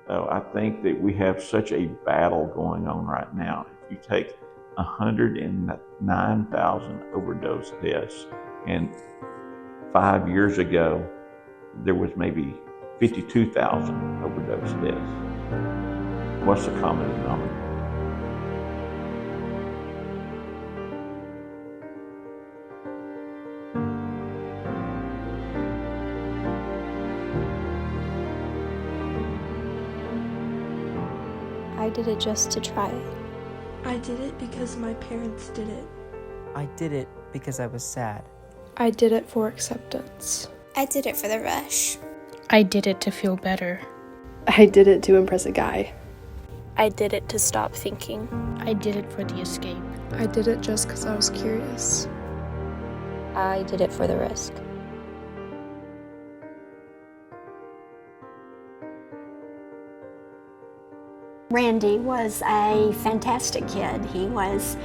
So I think that we have such a battle going on right now. If you take 109,000 overdose deaths, and 5 years ago, there was maybe 52,000 overdose deaths. What's the common denominator? I did it just to try it. I did it because my parents did it. I did it because I was sad. I did it for acceptance. I did it for the rush. I did it to feel better. I did it to impress a guy. I did it to stop thinking. I did it for the escape. I did it just because I was curious. I did it for the risk. Randy was a fantastic kid. He was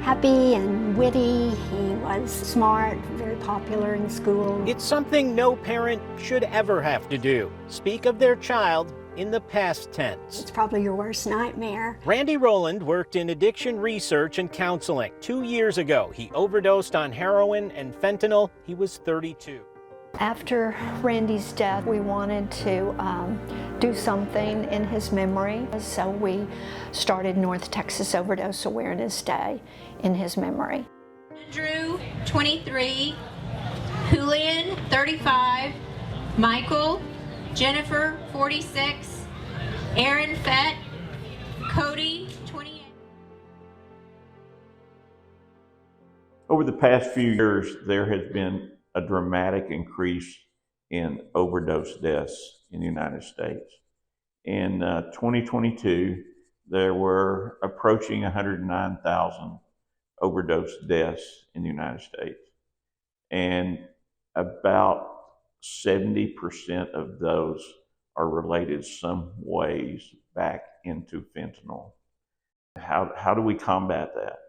happy and witty. He was smart, very popular in school. It's something no parent should ever have to do. Speak of their child in the past tense. It's probably your worst nightmare. Randy Rowland worked in addiction research and counseling. 2 years ago, he overdosed on heroin and fentanyl. He was 32. After Randy's death, we wanted to do something in his memory. So we started North Texas Overdose Awareness Day in his memory. Andrew, 23, Julian, 35, Michael, Jennifer, 46, Aaron Fett, Cody, 28. Over the past few years, there has been a dramatic increase in overdose deaths in the United States. In 2022, there were approaching 109,000 overdose deaths in the United States. And about 70% of those are related some ways back into fentanyl. How do we combat that?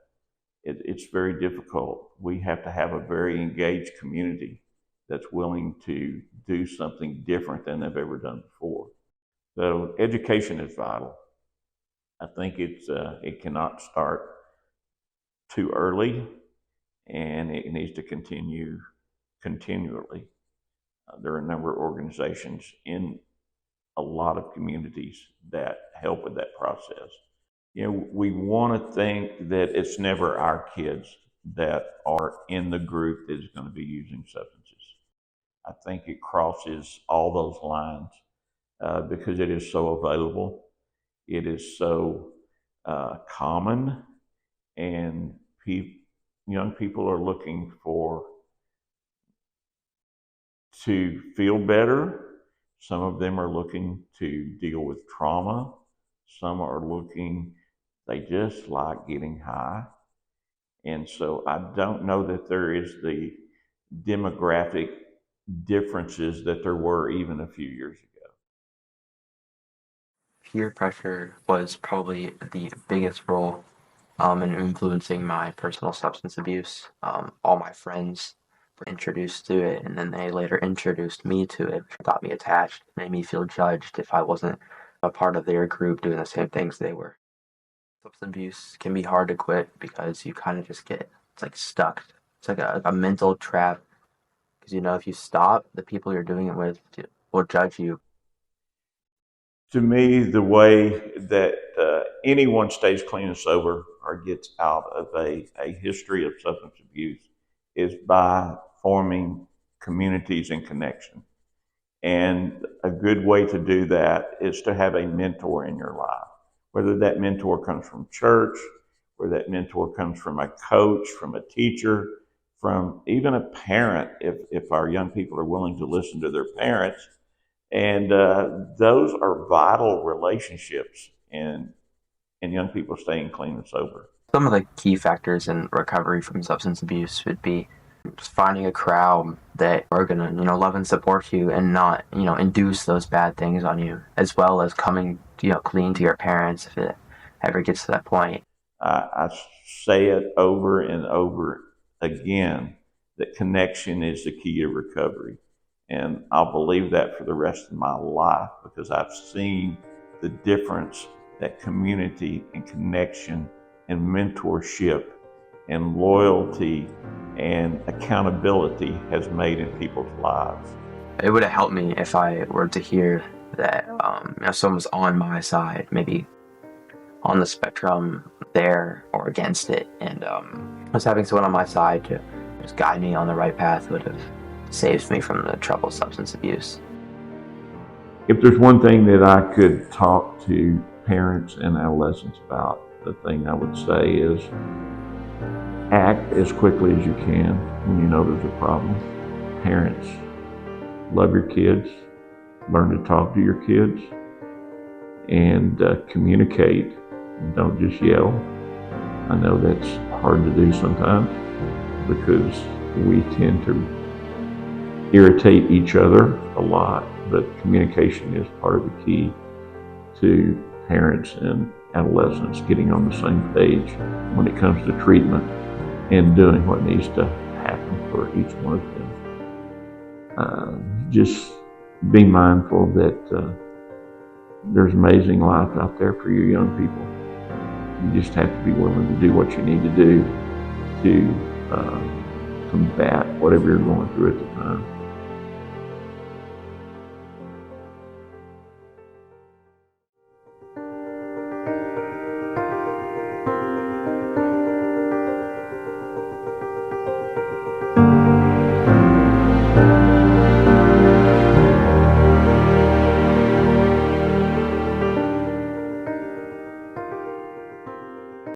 It's very difficult. We have to have a very engaged community that's willing to do something different than they've ever done before. So education is vital. I think it cannot start too early, and it needs to continue continually. There are a number of organizations in a lot of communities that help with that process. You know, we want to think that it's never our kids that are in the group that is going to be using substances. I think it crosses all those lines because it is so available. It is so common, and young people are looking to feel better. Some of them are looking to deal with trauma. Some are looking, they just like getting high. And so I don't know that there is the demographic differences that there were even a few years ago. Peer pressure was probably the biggest role in influencing my personal substance abuse. All my friends were introduced to it, and then they later introduced me to it, got me attached, made me feel judged if I wasn't a part of their group doing the same things they were. Substance abuse can be hard to quit because you kind of just it's like stuck. It's like a mental trap because, you know, if you stop, the people you're doing it with will judge you. To me, the way that anyone stays clean and sober or gets out of a history of substance abuse is by forming communities and connection. And a good way to do that is to have a mentor in your life, whether that mentor comes from church, whether that mentor comes from a coach, from a teacher, from even a parent, if our young people are willing to listen to their parents. And those are vital relationships in young people staying clean and sober. Some of the key factors in recovery from substance abuse would be just finding a crowd that are going to, love and support you and not, induce those bad things on you, as well as coming, clean to your parents if it ever gets to that point. I say it over and over again that connection is the key to recovery. And I'll believe that for the rest of my life because I've seen the difference that community and connection and mentorship and loyalty and accountability has made in people's lives. It would have helped me if I were to hear that someone's on my side, maybe on the spectrum there or against it, and just having someone on my side to just guide me on the right path would have saved me from the trouble of substance abuse. If there's one thing that I could talk to parents and adolescents about, the thing I would say is act as quickly as you can when you know there's a problem. Parents, love your kids, learn to talk to your kids, and communicate. Don't just yell. I know that's hard to do sometimes because we tend to irritate each other a lot, but communication is part of the key to parents and adolescents getting on the same page when it comes to treatment and doing what needs to happen for each one of them. Just be mindful that there's amazing life out there for you young people. You just have to be willing to do what you need to do to combat whatever you're going through at the time.